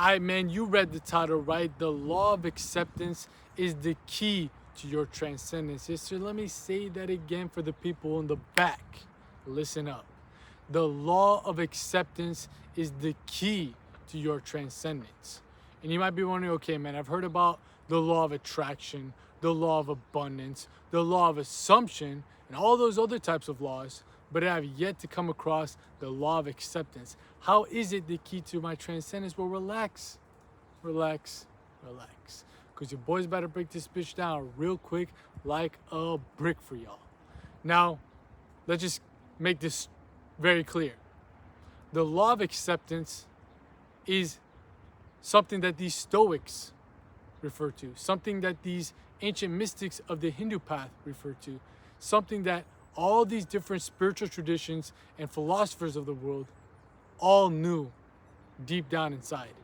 Man, you read the title right. The law of acceptance is the key to your transcendence. Yes, sir. Let me say that again for the people in the back. Listen up. The law of acceptance is the key to your transcendence. And you might be wondering, okay, man, I've heard about the law of attraction, the law of abundance, the law of assumption, and all those other types of laws, but I have yet to come across the law of acceptance. How is it the key to my transcendence? Well, relax, relax, relax. Because your boy's about to break this bitch down real quick like a brick for y'all. Now, let's just make this very clear. The law of acceptance is something that these Stoics refer to, something that these ancient mystics of the Hindu path refer to, something that all these different spiritual traditions and philosophers of the world all knew deep down inside.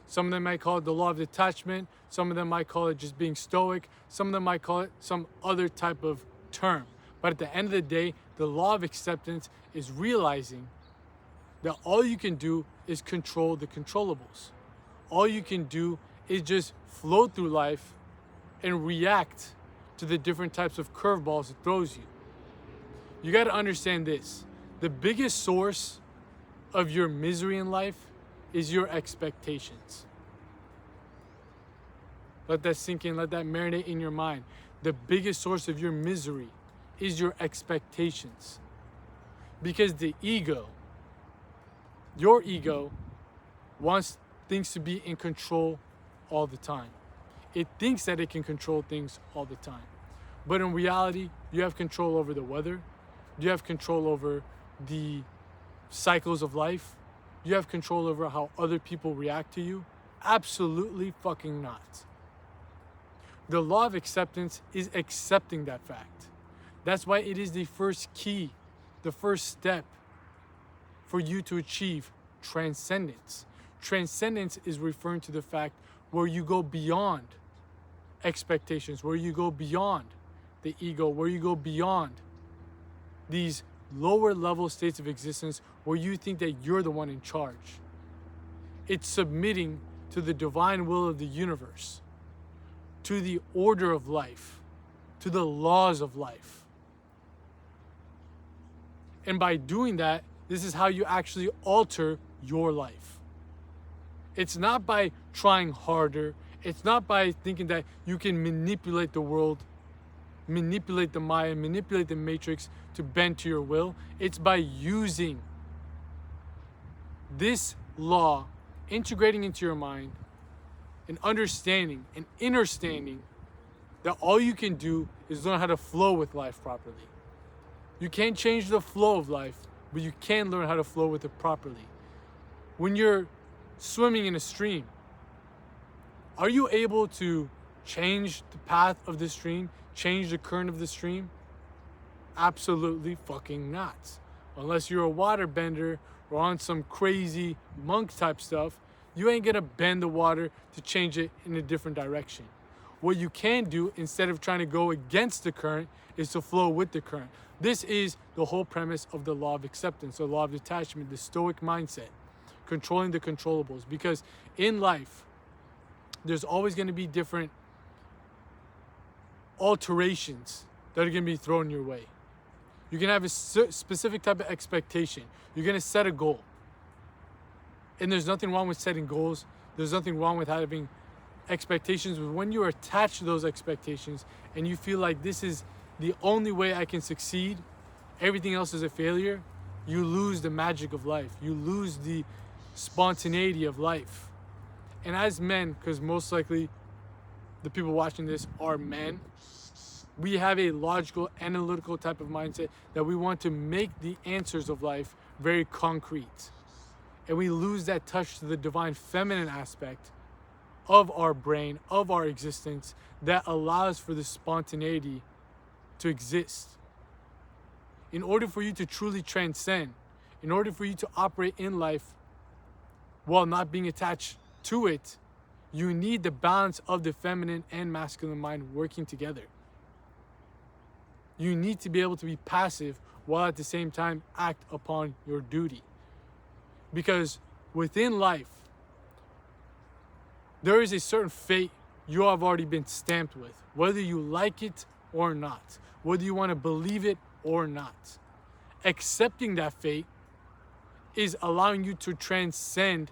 Some of them might call it the law of detachment, some of them might call it just being stoic, some of them might call it some other type of term. But at the end of the day, the law of acceptance is realizing that all you can do is control the controllables. All you can do is just flow through life and react to the different types of curveballs it throws you. You got to understand this. The biggest source of your misery in life is your expectations. Let that sink in, let that marinate in your mind. The biggest source of your misery is your expectations. Because the ego, your ego, wants things to be in control all the time. It thinks that it can control things all the time. But in reality, you have control over the weather. You have control over the cycles of life. You have control over how other people react to you. Absolutely fucking not. The law of acceptance is accepting that fact. That's why it is the first key, the first step for you to achieve transcendence. Transcendence is referring to the fact where you go beyond expectations, where you go beyond the ego, where you go beyond these lower level states of existence where you think that you're the one in charge. It's submitting to the divine will of the universe, to the order of life, to the laws of life. And by doing that, this is how you actually alter your life. It's not by trying harder. It's not by thinking that you can manipulate the world, manipulate the Maya, manipulate the matrix to bend to your will. It's by using this law, integrating into your mind, and understanding and understanding that all you can do is learn how to flow with life properly. You can't change the flow of life, but you can learn how to flow with it properly. When you're swimming in a stream, are you able to change the path of the stream, change the current of the stream? Absolutely fucking not. Unless you're a waterbender or on some crazy monk type stuff, you ain't gonna bend the water to change it in a different direction. What you can do instead of trying to go against the current is to flow with the current. This is the whole premise of the law of acceptance, the law of detachment, the stoic mindset, controlling the controllables. Because in life, there's always going to be different alterations that are going to be thrown your way. You can have a specific type of expectation. You're going to set a goal. And there's nothing wrong with setting goals. There's nothing wrong with having expectations. But when you're attached to those expectations and you feel like this is the only way I can succeed, everything else is a failure, you lose the magic of life. You lose the spontaneity of life. And as men, because most likely the people watching this are men, we have a logical, analytical type of mindset that we want to make the answers of life very concrete. And we lose that touch to the divine feminine aspect of our brain, of our existence, that allows for the spontaneity to exist. In order for you to truly transcend, in order for you to operate in life while not being attached to it, you need the balance of the feminine and masculine mind working together. You need to be able to be passive while at the same time act upon your duty. Because within life, there is a certain fate you have already been stamped with, whether you like it or not, whether you want to believe it or not. Accepting that fate is allowing you to transcend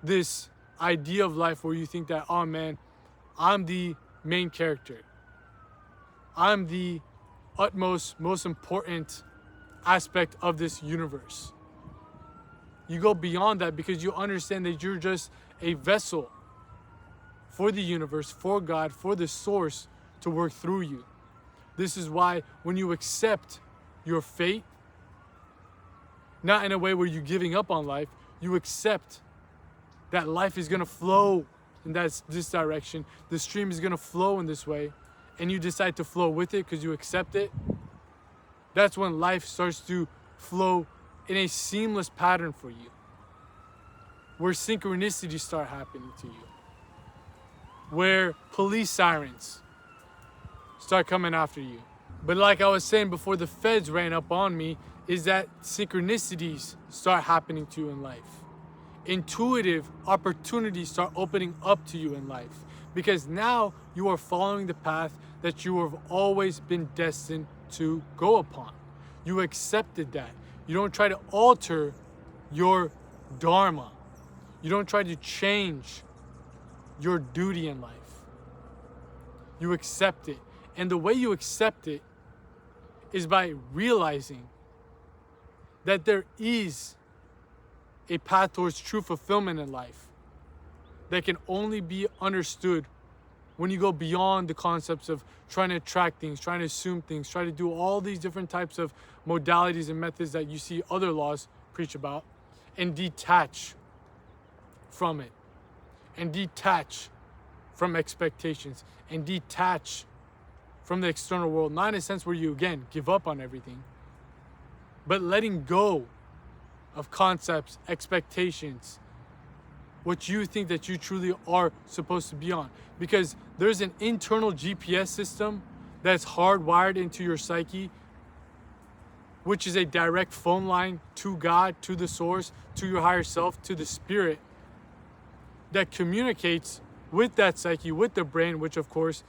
this idea of life where you think that, oh man, I'm the main character. I'm the utmost, most important aspect of this universe. You go beyond that because you understand that you're just a vessel for the universe, for God, for the source to work through you. This is why when you accept your fate, not in a way where you're giving up on life, you accept that life is gonna flow in this direction, the stream is gonna flow in this way, and you decide to flow with it because you accept it. That's when life starts to flow in a seamless pattern for you, where synchronicities start happening to you, where police sirens start coming after you. But like I was saying before the feds ran up on me, is that synchronicities start happening to you in life. Intuitive opportunities start opening up to you in life, because now you are following the path that you have always been destined to go upon. You accepted that. You don't try to alter your dharma. You don't try to change your duty in life. You accept it. And the way you accept it is by realizing that there is a path towards true fulfillment in life that can only be understood when you go beyond the concepts of trying to attract things, trying to assume things, try to do all these different types of modalities and methods that you see other laws preach about, and detach from it, and detach from expectations, and detach from the external world. Not in a sense where you, again, give up on everything, but letting go of concepts, expectations, what you think that you truly are supposed to be on. Because there's an internal GPS system that's hardwired into your psyche, which is a direct phone line to God, to the source, to your higher self, to the spirit, that communicates with that psyche, with the brain, which of course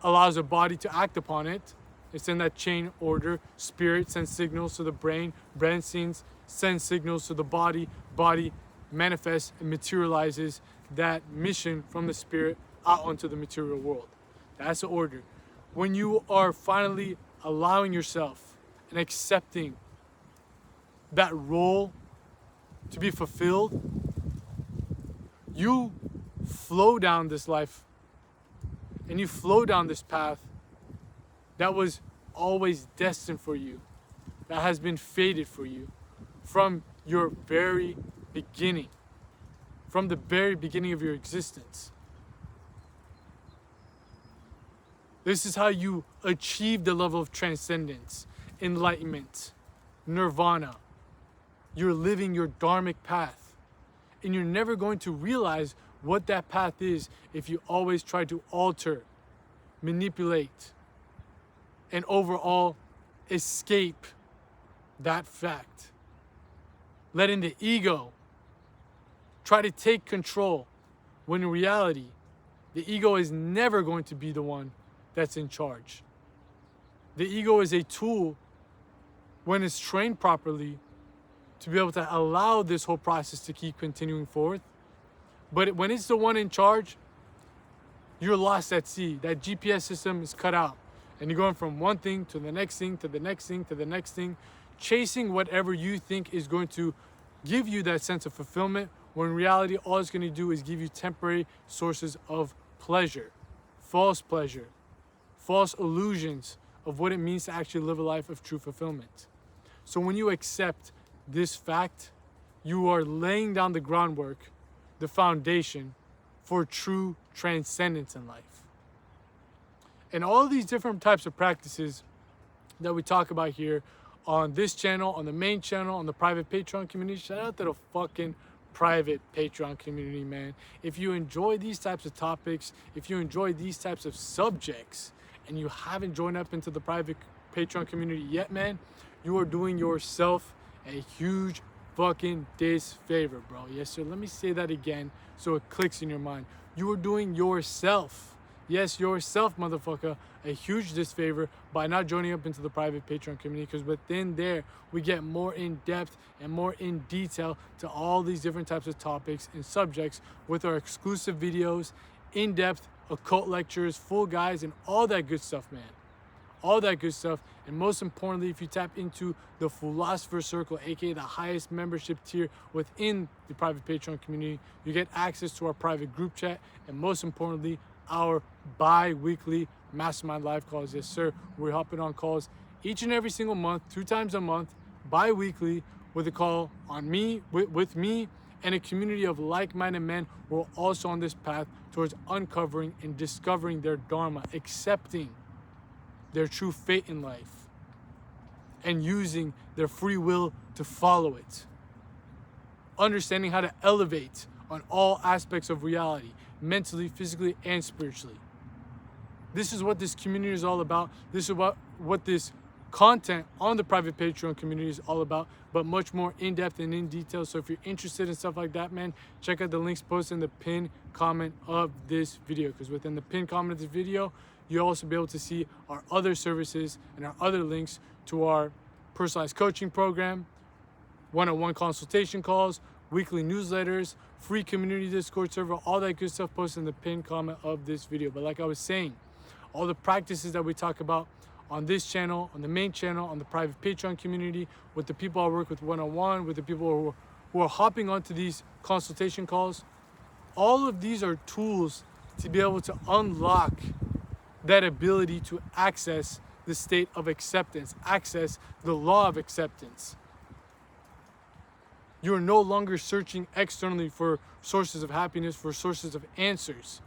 allows the body to act upon it. It's in that chain order. Spirit sends signals to the brain, brain sends signals to the body, body manifests and materializes that mission from the spirit out onto the material world. That's the order. When you are finally allowing yourself and accepting that role to be fulfilled, you flow down this life and you flow down this path that was always destined for you, that has been fated for you from your very beginning, from the very beginning of your existence. This is how you achieve the level of transcendence, enlightenment, nirvana. You're living your dharmic path, and you're never going to realize what that path is if you always try to alter, manipulate, and overall escape that fact. Letting the ego try to take control, when in reality, the ego is never going to be the one that's in charge. The ego is a tool, when it's trained properly, to be able to allow this whole process to keep continuing forth. But when it's the one in charge, you're lost at sea. That GPS system is cut out. And you're going from one thing to the next thing, to the next thing, to the next thing, chasing whatever you think is going to give you that sense of fulfillment, when in reality, all it's going to do is give you temporary sources of pleasure, false illusions of what it means to actually live a life of true fulfillment. So when you accept this fact, you are laying down the groundwork, the foundation for true transcendence in life. And all of these different types of practices that we talk about here on this channel, on the main channel, on the private Patreon community. Shout out to the fucking private Patreon community, man. If you enjoy these types of topics, if you enjoy these types of subjects, and you haven't joined up into the private Patreon community yet, man, you are doing yourself a huge fucking disfavor, bro. Yes, sir. Let me say that again so it clicks in your mind. You are doing yourself, yes, yourself, motherfucker, a huge disfavor by not joining up into the private Patreon community, because within there, we get more in depth and more in detail to all these different types of topics and subjects with our exclusive videos, in-depth occult lectures, full guides, and all that good stuff, man. All that good stuff. And most importantly, if you tap into the Philosopher Circle, aka the highest membership tier within the private Patreon community, you get access to our private group chat, and most importantly, our bi-weekly mastermind live calls. Yes, sir. We're hopping on calls each and every single month, 2 times a month, bi-weekly, with a call on me, with me, and a community of like-minded men who are also on this path towards uncovering and discovering their dharma, accepting their true fate in life, and using their free will to follow it. Understanding how to elevate on all aspects of reality, mentally, physically, and spiritually. This is what this community is all about. This is what this content on the private Patreon community is all about, but much more in-depth and in detail. So if you're interested in stuff like that, man, check out the links posted in the pinned comment of this video, because within the pinned comment of this video, you'll also be able to see our other services and our other links to our personalized coaching program, one-on-one consultation calls, weekly newsletters, free community Discord server, all that good stuff posted in the pinned comment of this video. But like I was saying, all the practices that we talk about on this channel, on the main channel, on the private Patreon community, with the people I work with one-on-one, with the people who are hopping onto these consultation calls, all of these are tools to be able to unlock that ability to access the state of acceptance, access the law of acceptance. You are no longer searching externally for sources of happiness, for sources of answers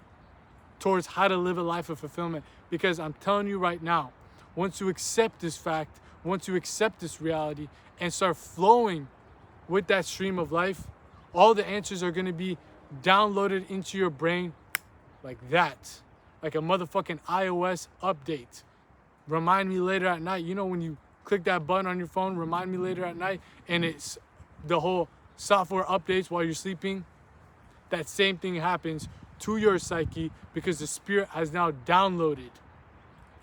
towards how to live a life of fulfillment. Because I'm telling you right now, once you accept this fact, once you accept this reality and start flowing with that stream of life, all the answers are going to be downloaded into your brain like that. Like a motherfucking iOS update. Remind me later at night. You know when you click that button on your phone, remind me later at night, and it's the whole software updates while you're sleeping? That same thing happens to your psyche because the spirit has now downloaded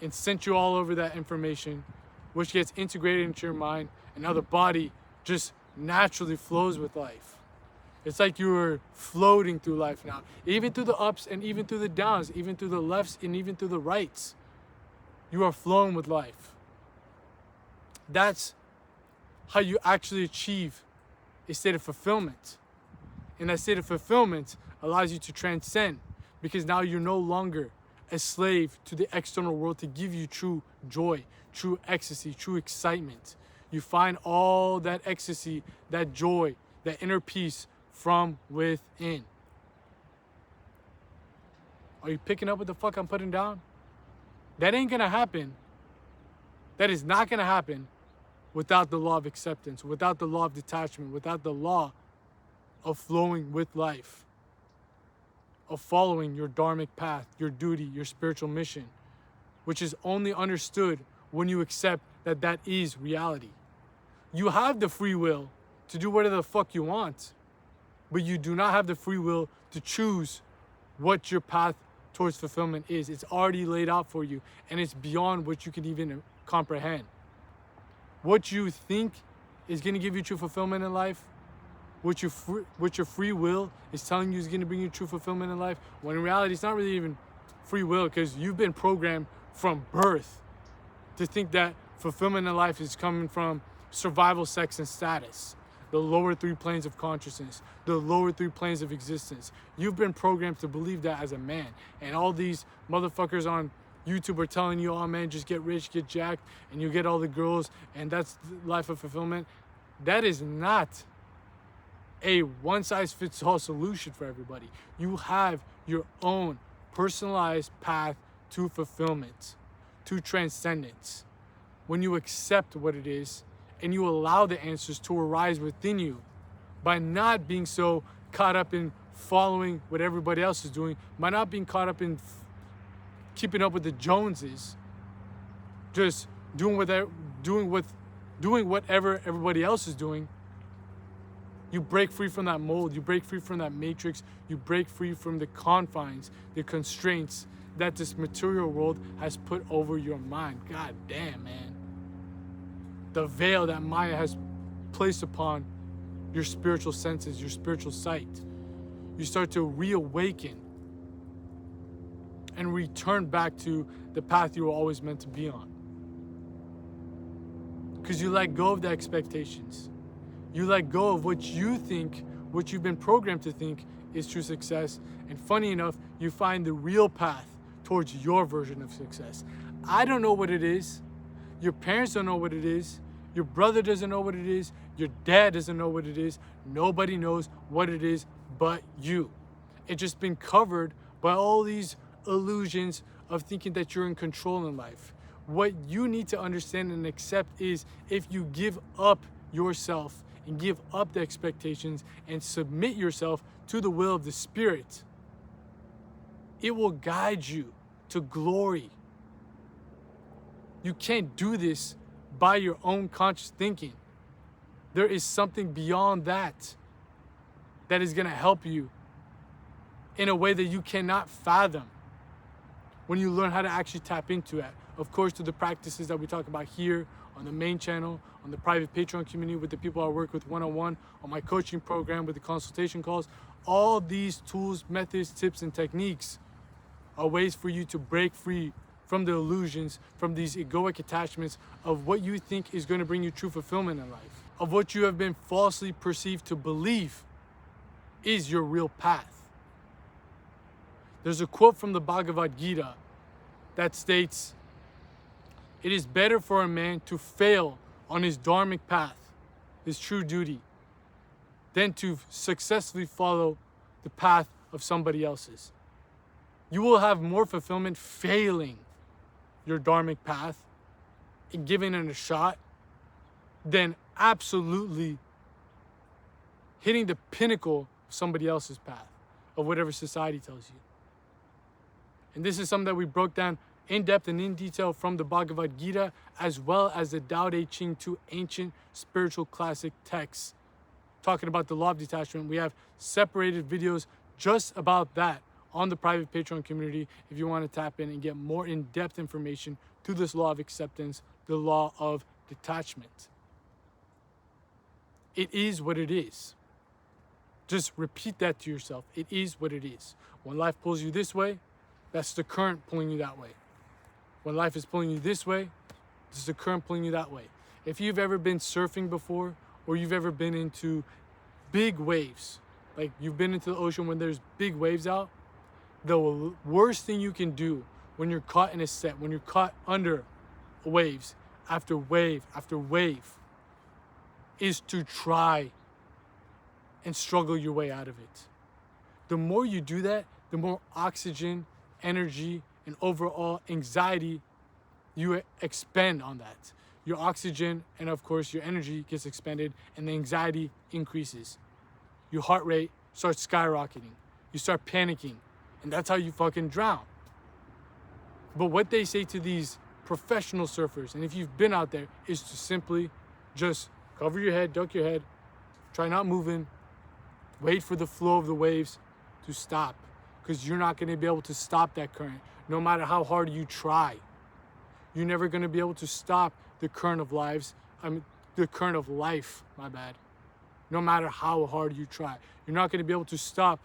and sent you all over that information, which gets integrated into your mind, and now the body just naturally flows with life. It's like you're floating through life now, even through the ups and even through the downs, even through the lefts and even through the rights. You are flowing with life. That's how you actually achieve a state of fulfillment. And that state of fulfillment allows you to transcend, because now you're no longer a slave to the external world to give you true joy, true ecstasy, true excitement. You find all that ecstasy, that joy, that inner peace from within. Are you picking up what the fuck I'm putting down? That ain't gonna happen. That is not gonna happen without the law of acceptance, without the law of detachment, without the law of flowing with life, of following your dharmic path, your duty, your spiritual mission, which is only understood when you accept that that is reality. You have the free will to do whatever the fuck you want, but you do not have the free will to choose what your path towards fulfillment is. It's already laid out for you, and it's beyond what you can even comprehend. What you think is going to give you true fulfillment in life, what your free will is telling you is going to bring you true fulfillment in life, when in reality it's not really even free will, because you've been programmed from birth to think that fulfillment in life is coming from survival, sex, and status. The lower 3 planes of consciousness, the lower 3 planes of existence. You've been programmed to believe that as a man. And all these motherfuckers on YouTube are telling you, oh man, just get rich, get jacked, and you get all the girls, and that's the life of fulfillment. That is not a one-size-fits-all solution for everybody. You have your own personalized path to fulfillment, to transcendence. When you accept what it is, and you allow the answers to arise within you by not being so caught up in following what everybody else is doing, by not being caught up in keeping up with the Joneses, just doing whatever everybody else is doing. You break free from that mold. You break free from that matrix. You break free from the confines, the constraints that this material world has put over your mind. God damn, man. The veil that Maya has placed upon your spiritual senses, your spiritual sight. You start to reawaken and return back to the path you were always meant to be on. Because you let go of the expectations. You let go of what you think, what you've been programmed to think is true success. And funny enough, you find the real path towards your version of success. I don't know what it is. Your parents don't know what it is. Your brother doesn't know what it is. Your dad doesn't know what it is. Nobody knows what it is but you. It's just been covered by all these illusions of thinking that you're in control in life. What you need to understand and accept is if you give up yourself and give up the expectations and submit yourself to the will of the Spirit, it will guide you to glory. You can't do this by your own conscious thinking. There is something beyond that that is going to help you in a way that you cannot fathom when you learn how to actually tap into it. Of course, through the practices that we talk about here on the main channel, on the private Patreon community with the people I work with one-on-one, on my coaching program with the consultation calls. All these tools, methods, tips, and techniques are ways for you to break free from the illusions, from these egoic attachments of what you think is going to bring you true fulfillment in life, of what you have been falsely perceived to believe is your real path. There's a quote from the Bhagavad Gita that states, "It is better for a man to fail on his dharmic path, his true duty, than to successfully follow the path of somebody else's." You will have more fulfillment failing your dharmic path and giving it a shot than absolutely hitting the pinnacle of somebody else's path, of whatever society tells you. And this is something that we broke down in depth and in detail from the Bhagavad Gita, as well as the Tao Te Ching, two ancient spiritual classic texts talking about the law of detachment. We have separated videos just about that on the private Patreon community if you want to tap in and get more in-depth information to this law of acceptance, the law of detachment. It is what it is. Just repeat that to yourself. It is what it is. When life pulls you this way, that's the current pulling you that way. When life is pulling you this way, this is the current pulling you that way. If you've ever been surfing before, or you've ever been into big waves, like you've been into the ocean when there's big waves out, the worst thing you can do when you're caught in a set, when you're caught under waves after wave after wave, is to try and struggle your way out of it. The more you do that, the more oxygen, energy, and overall anxiety you expend on that. Your oxygen and of course your energy gets expended and the anxiety increases. Your heart rate starts skyrocketing. You start panicking, and that's how you fucking drown. But what they say to these professional surfers, and if you've been out there, is to simply just cover your head, duck your head, try not moving, wait for the flow of the waves to stop, because you're not going to be able to stop that current no matter how hard you try. You're never going to be able to stop the current of the current of life, my bad. No matter how hard you try. You're not going to be able to stop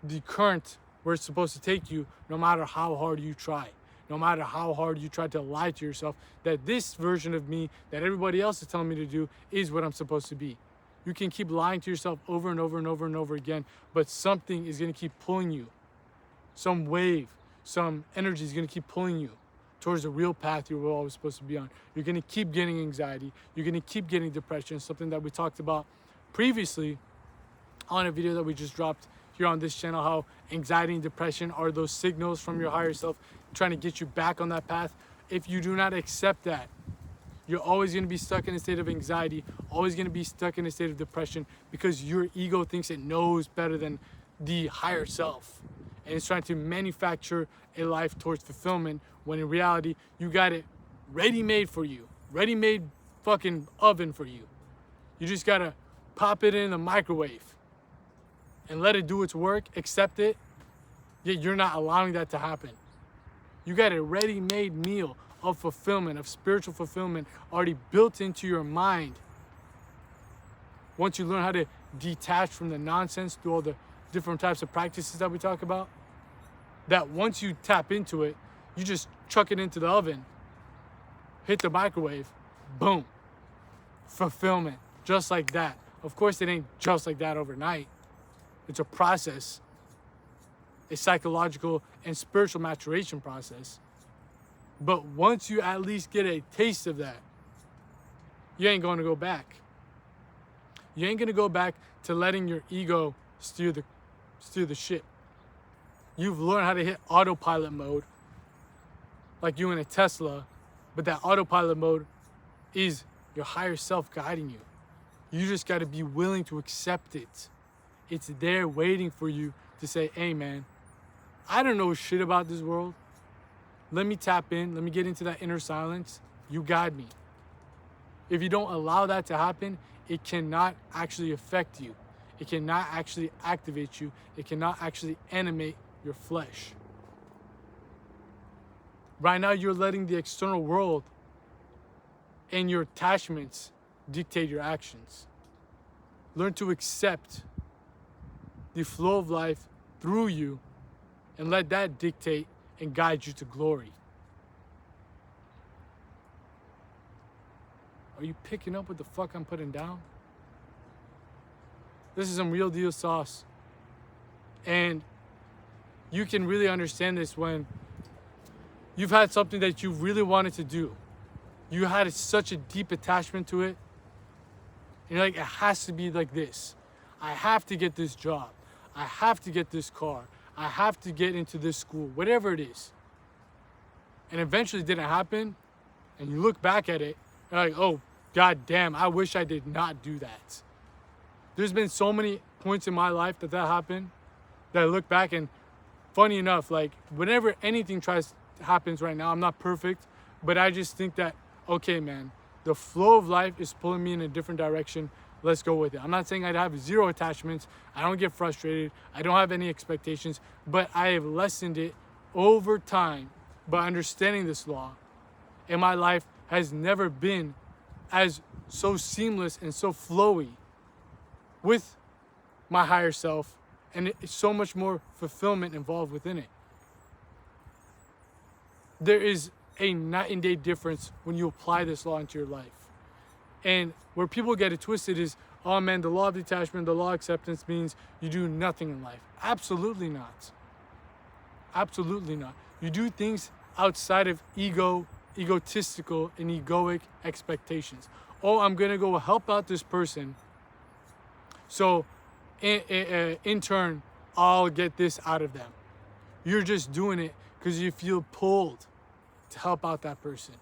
the current where it's supposed to take you, no matter how hard you try. No matter how hard you try to lie to yourself that this version of me that everybody else is telling me to do is what I'm supposed to be. You can keep lying to yourself over and over and over and over again, but something is going to keep pulling you. Some wave, some energy is going to keep pulling you towards the real path you were always supposed to be on. You're going to keep getting anxiety. You're going to keep getting depression, something that we talked about previously on a video that we just dropped here on this channel, how anxiety and depression are those signals from your higher self trying to get you back on that path. If you do not accept that, you're always going to be stuck in a state of anxiety, always going to be stuck in a state of depression, because your ego thinks it knows better than the higher self. And it's trying to manufacture a life towards fulfillment, when in reality, you got it ready-made for you. Ready-made fucking oven for you. You just got to pop it in the microwave and let it do its work, accept it, yet you're not allowing that to happen. You got a ready-made meal of fulfillment, of spiritual fulfillment already built into your mind. Once you learn how to detach from the nonsense through all the different types of practices that we talk about, that once you tap into it, you just chuck it into the oven, hit the microwave, boom, fulfillment, just like that. Of course, it ain't just like that overnight. It's a process, a psychological and spiritual maturation process. But once you at least get a taste of that, you ain't going to go back. You ain't going to go back to letting your ego steer the ship. You've learned how to hit autopilot mode, like you in a Tesla, but that autopilot mode is your higher self guiding you. You just got to be willing to accept it. It's there waiting for you to say, hey man, I don't know shit about this world. Let me tap in. Let me get into that inner silence. You guide me. If you don't allow that to happen, it cannot actually affect you. It cannot actually activate you. It cannot actually animate your flesh. Right now, you're letting the external world and your attachments dictate your actions. Learn to accept the flow of life through you and let that dictate and guide you to glory. Are you picking up what the fuck I'm putting down? This is some real deal sauce. And you can really understand this when you've had something that you really wanted to do. You had such a deep attachment to it. And you're like, it has to be like this. I have to get this job. I have to get this car. I have to get into this school, whatever it is. And eventually it didn't happen. And you look back at it, you're like, oh, god damn, I wish I did not do that. There's been so many points in my life that happened that I look back and funny enough, like whenever anything happens right now, I'm not perfect, but I just think that, okay, man, the flow of life is pulling me in a different direction. Let's go with it. I'm not saying I have zero attachments. I don't get frustrated. I don't have any expectations, but I have lessened it over time by understanding this law. And my life has never been as so seamless and so flowy with my higher self, and it's so much more fulfillment involved within it. There is a night and day difference when you apply this law into your life. And where people get it twisted is, oh man, the law of detachment, the law of acceptance means you do nothing in life. Absolutely not. Absolutely not. You do things outside of egotistical and egoic expectations. Oh, I'm gonna go help out this person, so in turn, I'll get this out of them. You're just doing it because you feel pulled to help out that person.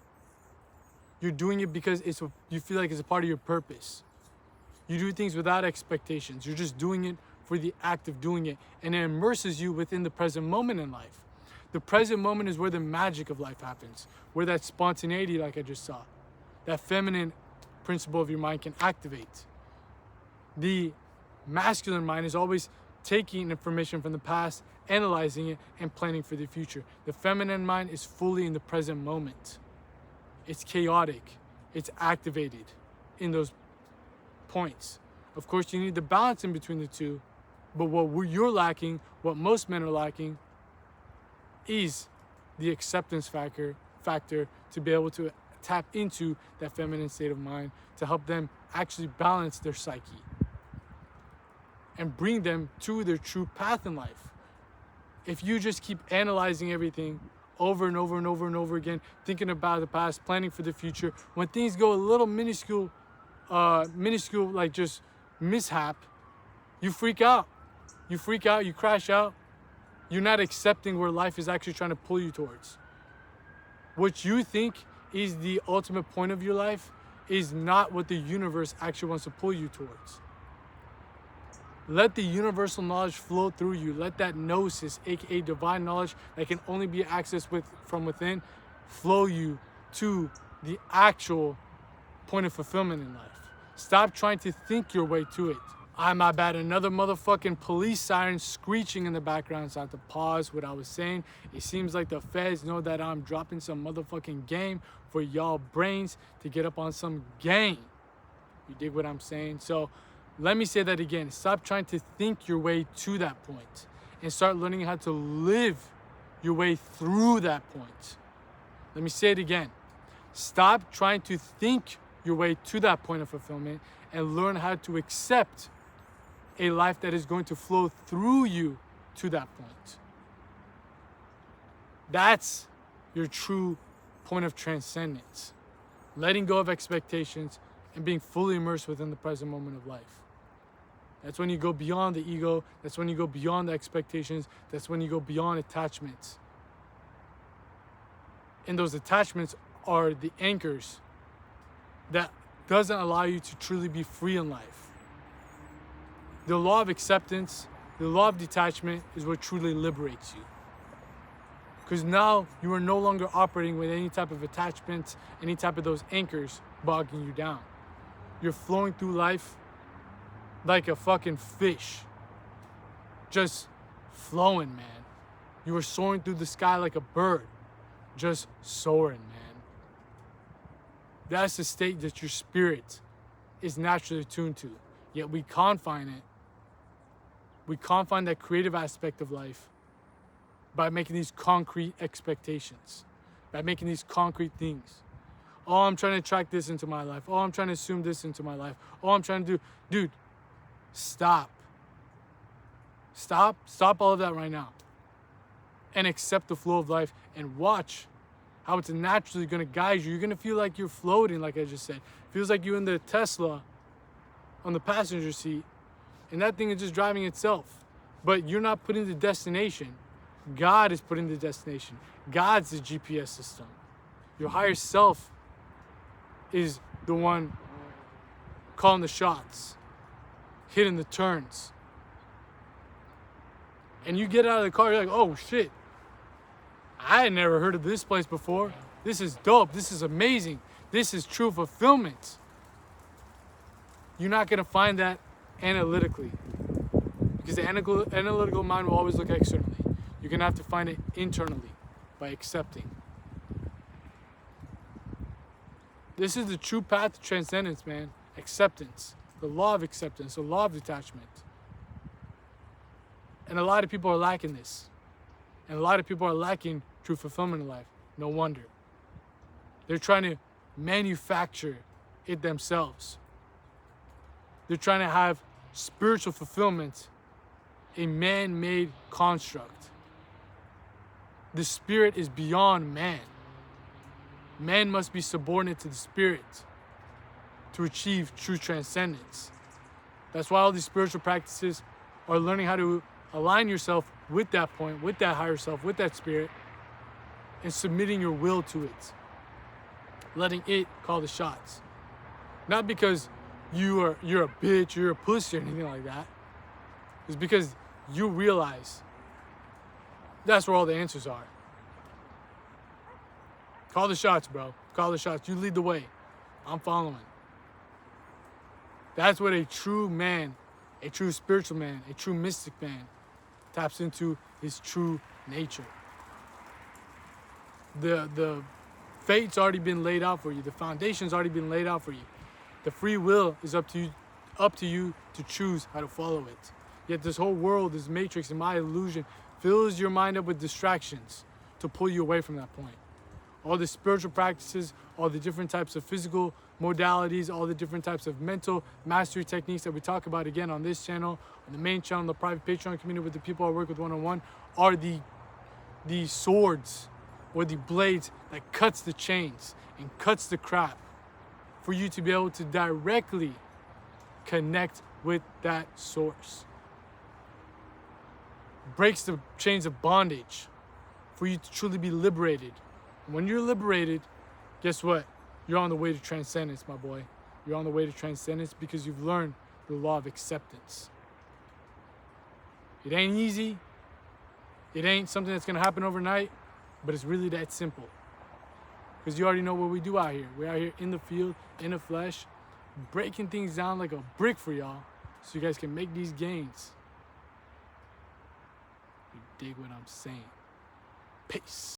You're doing it because you feel like it's a part of your purpose. You do things without expectations. You're just doing it for the act of doing it, and it immerses you within the present moment in life. The present moment is where the magic of life happens, where that spontaneity, like I just saw, that feminine principle of your mind can activate. The masculine mind is always taking information from the past, analyzing it, and planning for the future. The feminine mind is fully in the present moment. It's chaotic. It's activated in those points. Of course, you need the balance in between the two, but what you're lacking, what most men are lacking, is the acceptance factor to be able to tap into that feminine state of mind to help them actually balance their psyche and bring them to their true path in life. If you just keep analyzing everything over and over and over and over again, thinking about the past, planning for the future, when things go a little minuscule, like just mishap, you freak out. You freak out, you crash out. You're not accepting where life is actually trying to pull you towards. What you think is the ultimate point of your life is not what the universe actually wants to pull you towards. Let the universal knowledge flow through you. Let that gnosis, aka divine knowledge that can only be accessed from within, flow you to the actual point of fulfillment in life. Stop trying to think your way to it. My bad. Another motherfucking police siren screeching in the background, so I have to pause what I was saying. It seems like the feds know that I'm dropping some motherfucking game for y'all brains to get up on some game. You dig what I'm saying? So let me say that again. Stop trying to think your way to that point and start learning how to live your way through that point. Let me say it again. Stop trying to think your way to that point of fulfillment and learn how to accept a life that is going to flow through you to that point. That's your true point of transcendence. Letting go of expectations and being fully immersed within the present moment of life. That's when you go beyond the ego. That's when you go beyond the expectations. That's when you go beyond attachments. And those attachments are the anchors that doesn't allow you to truly be free in life. The law of acceptance, the law of detachment is what truly liberates you. Because now you are no longer operating with any type of attachments, any type of those anchors bogging you down. You're flowing through life like a fucking fish. Just flowing, man. You are soaring through the sky like a bird. Just soaring, man. That's the state that your spirit is naturally tuned to. Yet we confine it. We confine that creative aspect of life by making these concrete expectations, by making these concrete things. Oh, I'm trying to attract this into my life. Oh, I'm trying to assume this into my life. Oh, I'm trying to do... Dude, stop. Stop all of that right now. And accept the flow of life and watch how it's naturally going to guide you. You're going to feel like you're floating, like I just said. Feels like you're in the Tesla on the passenger seat, and that thing is just driving itself. But you're not putting the destination. God is putting the destination. God's the GPS system. Your higher self is the one calling the shots, hitting the turns. And you get out of the car, you're like, oh shit, I had never heard of this place before. This is dope. This is amazing. This is true fulfillment. You're not going to find that analytically, because the analytical mind will always look externally. You're going to have to find it internally by accepting. This is the true path to transcendence, man. Acceptance. The law of acceptance. The law of detachment. And a lot of people are lacking this. And a lot of people are lacking true fulfillment in life. No wonder. They're trying to manufacture it themselves. They're trying to have spiritual fulfillment a man-made construct. The spirit is beyond man. Man must be subordinate to the spirit to achieve true transcendence. That's why all these spiritual practices are learning how to align yourself with that point, with that higher self, with that spirit, and submitting your will to it. Letting it call the shots. Not because you're a bitch, you're a pussy or anything like that. It's because you realize that's where all the answers are. Call the shots, bro. Call the shots. You lead the way. I'm following. That's what a true man, a true spiritual man, a true mystic man taps into his true nature. The fate's already been laid out for you. The foundation's already been laid out for you. The free will is up to you to choose how to follow it. Yet this whole world, this matrix and my illusion, fills your mind up with distractions to pull you away from that point. All the spiritual practices, all the different types of physical modalities, all the different types of mental mastery techniques that we talk about again on this channel, on the main channel, the private Patreon community with the people I work with one-on-one, are the swords or the blades that cuts the chains and cuts the crap for you to be able to directly connect with that source. Breaks the chains of bondage for you to truly be liberated. When you're liberated, guess what? You're on the way to transcendence, my boy. You're on the way to transcendence because you've learned the law of acceptance. It ain't easy. It ain't something that's going to happen overnight, but it's really that simple. Because you already know what we do out here. We're out here in the field, in the flesh, breaking things down like a brick for y'all so you guys can make these gains. You dig what I'm saying? Peace.